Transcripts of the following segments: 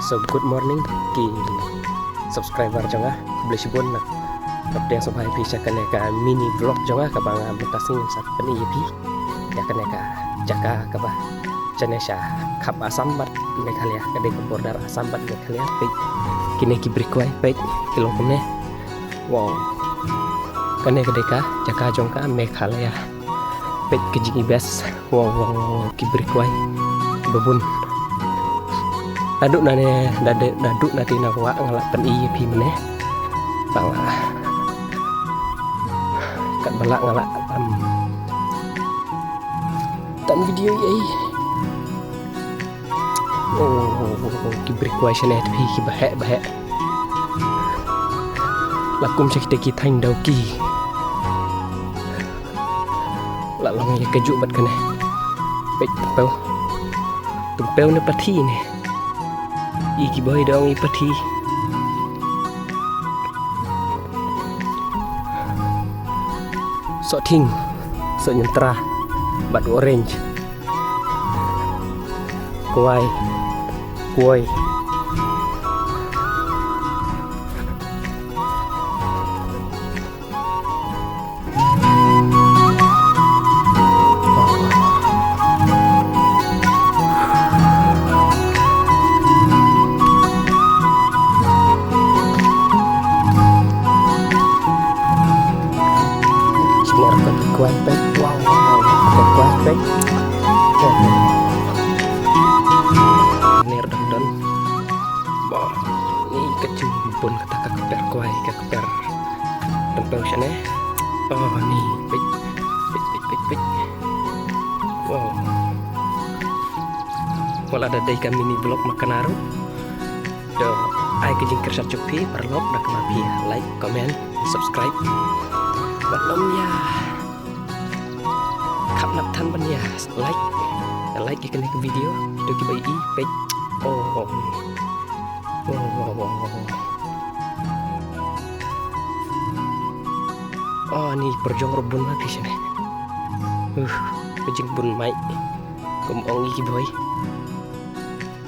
So good morning ki subscriber jonga beli sibun nak update yang sampai bisa kena ka mini vlog jonga ka bang betasing sa peni pi ya kena ka jaka ka ba janesha khap asambat Meghalaya kade ke border asambat Meghalaya pe kini ki brikwai pe kilong kumne wow kane kade ka jaka jongka Meghalaya pe kijing ibas wow ki brikwai bebun daduk nane daduk nanti nawa ngalak pen pi meneh bang kat balak ngalak tan video ai ki brikwai shane pi ki bahek lakum cek ki thain dau ki la long ye kejuk bat kane pe tumpeu ne pathi ne iki boy dong ipati so ting so nyentra bat orange kuai kuai pek wow kuai pek ner dan bah ni kecil pun kata keper kuai keper tempel sana oh ni pek wow wala ada dai kami ni blog makan aru do ai kejing kerja cupi perlok dak mapi like comment subscribe belum ya khắp nắp thân bên nhà like cái này cái video itu ki bai page oh ni berjong rebun lagi sini kejing bun mai kumong iki boy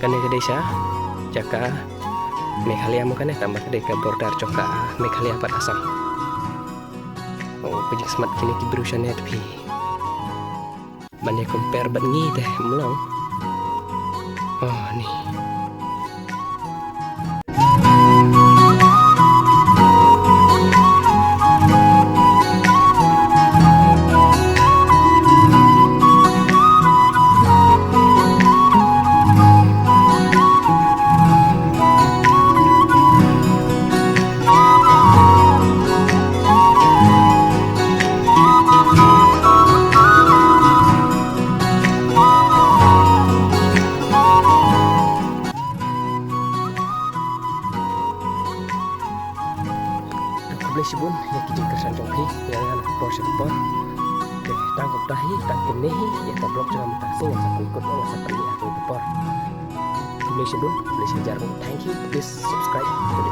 kane ke desa jaka Meghalaya mukane tambah ke deka border coka Meghalaya pat asam kejing smart kini ki berusaha net pi banyak compare bangi teh melong oh nih beli sibun ya kijing kersan jonghi yang anak porsi por deh tangkap dahi tangkap nehi ya tablok jangan mentaksi yang sampai ikut orang sampai aku por beli sibun beli sejarah thank you please subscribe to the